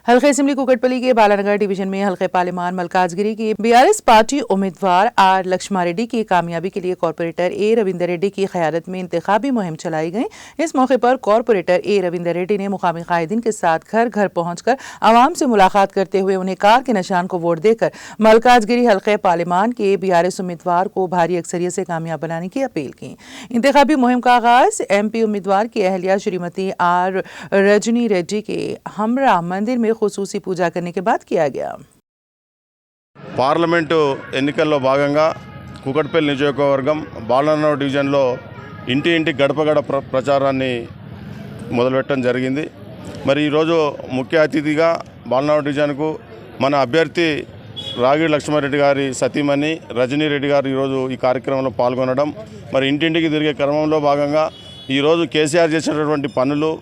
हल्के असेंबली कुकटपल्ली के बालानगर डिवीजन में हल्के पार्लिमान मलकाजगिरी की बीआरएस पार्टी उम्मीदवार आर लक्ष्मा रेड्डी की कामयाबी के लिए कॉर्पोरेटर ए रविंदर रेड्डी की क़यादत में इंतखाबी मुहिम चलाई गई। इस मौके पर कॉर्पोरेटर ए रविंदर रेड्डी ने मुकामी कायदीन के साथ घर घर पहुंचकर आवाम से मुलाकात करते हुए उन्हें कार के निशान को वोट देकर मलकाजगिरी हल्के पार्लिमान के बीआरएस उम्मीदवार को भारी अक्सरियत से कामयाब बनाने की अपील की। इंतखाबी मुहिम का आगाज एमपी उम्मीदवार की अहलिया श्रीमती आर रजनी रेड्डी के हमरा मंदिर में खुसूसी पूजा करने के बाद किया गया। పార్లమెంటు ఎన్నికల్లో భాగంగా కుకట్పల్లి నియోజకవర్గం బాలనగర్ డివిజన్లో ఇంటి గడప ప్రచారాన్ని మొదలుపెట్టడం జరిగింది। మరి ఈరోజు ముఖ్య అతిథిగా బాలనగర్ డివిజన్కు మన అభ్యర్థి రాగిడి లక్ష్మారెడ్డి గారి సతీమణి రజనీ రెడ్డి గారు ఈరోజు ఈ కార్యక్రమంలో పాల్గొనడం, మరి ఇంటింటికి తిరిగే క్రమంలో భాగంగా ఈరోజు కేసీఆర్ చేసినటువంటి పనులు,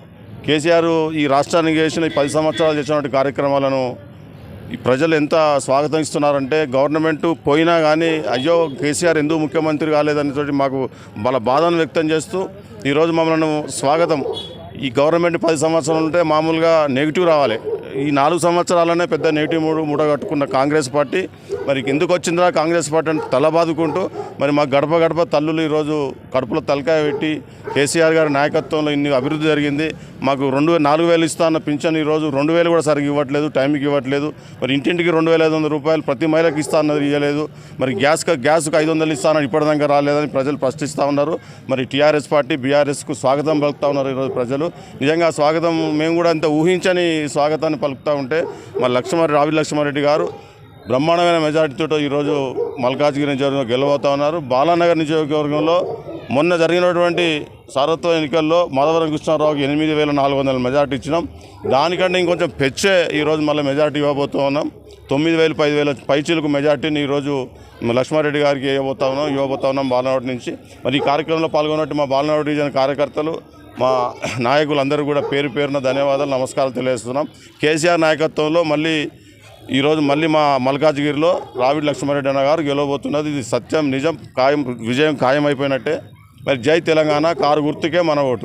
కేసీఆర్ ఈ రాష్ట్రానికి చేసిన 10 సంవత్సరాలు చేసినటువంటి కార్యక్రమాలను ఈ ప్రజలు ఎంత స్వాగతం ఇస్తున్నారంటే, గవర్నమెంట్ పోయినా కానీ అయ్యో కేసీఆర్ ఎందుకు ముఖ్యమంత్రి కాలేదని మాకు వాళ్ళ బాధను వ్యక్తం చేస్తూ ఈరోజు మమ్మల్ని స్వాగతం, ఈ గవర్నమెంట్ 10 సంవత్సరాలు ఉంటే మామూలుగా నెగిటివ్ రావాలి, ఈ 4 సంవత్సరాలనే పెద్ద నెగిటివ్ మూడ కట్టుకున్న కాంగ్రెస్ పార్టీ మరి ఎందుకు వచ్చిందా కాంగ్రెస్ పార్టీ అంటే తల బాదుకుంటూ మరి మా గడప తల్లులు ఈరోజు కడుపులో తలకాయ పెట్టి కేసీఆర్ గారి నాయకత్వంలో ఇన్ని అభివృద్ధి జరిగింది, మాకు 4,000 ఇస్తా అన్న పింఛన్ ఈరోజు 2,000 కూడా సరిగ్గా ఇవ్వట్లేదు, టైంకి ఇవ్వట్లేదు, మరి ఇంటింటికి 2,500 రూపాయలు ప్రతి మహిళకి ఇస్తా అన్నది ఇవ్వలేదు, మరి గ్యాస్కు 500 ఇస్తానని ఇప్పటిదాకా రాలేదని ప్రజలు ప్రశ్నిస్తూ ఉన్నారు। మరి టీఆర్ఎస్ పార్టీ బీఆర్ఎస్కు స్వాగతం పలుకుతూ ఉన్నారు ఈరోజు ప్రజలు। నిజంగా స్వాగతం మేము కూడా అంత ఊహించని స్వాగతాన్ని పలుకుతూ ఉంటే మరి రావిడి లక్ష్మారెడ్డి గారు బ్రహ్మాండమైన మెజార్టీతో ఈరోజు మల్కాజ్గిరి నియోజకవర్గంలో గెలవబోతూ ఉన్నారు। బాలానగర్ నియోజకవర్గంలో మొన్న జరిగినటువంటి సారథ్య ఎన్నికల్లో మాధవరం కృష్ణారావుకి 8,400 మెజార్టీ ఇచ్చినాం, దానికంటే ఇంకొంచెం పెంచే ఈరోజు మళ్ళీ మెజార్టీ ఇవ్వబోతూ ఉన్నాం। 9,000 10,000 పైచీలకు మెజార్టీని ఈరోజు లక్ష్మారెడ్డి గారికి ఇవ్వబోతా ఉన్నాం బాలనగర్ నుంచి। మరి ఈ కార్యక్రమంలో పాల్గొన్నట్టు మా బాలనగర్ డివిజన్ కార్యకర్తలు, మా నాయకులందరూ కూడా పేరున ధన్యవాదాలు, నమస్కారాలు తెలియజేస్తున్నాం। కేసీఆర్ నాయకత్వంలో ఈరోజు మళ్ళీ మా మల్కాజ్గిరిలో రావిడి లక్ష్మారెడ్డి అన్న గారు గెలవబోతున్నది, ఇది సత్యం, నిజం, విజయం ఖాయం అయిపోయినట్టే। మరి జై తెలంగాణ, కారు గుర్తుకే మన ఓటు।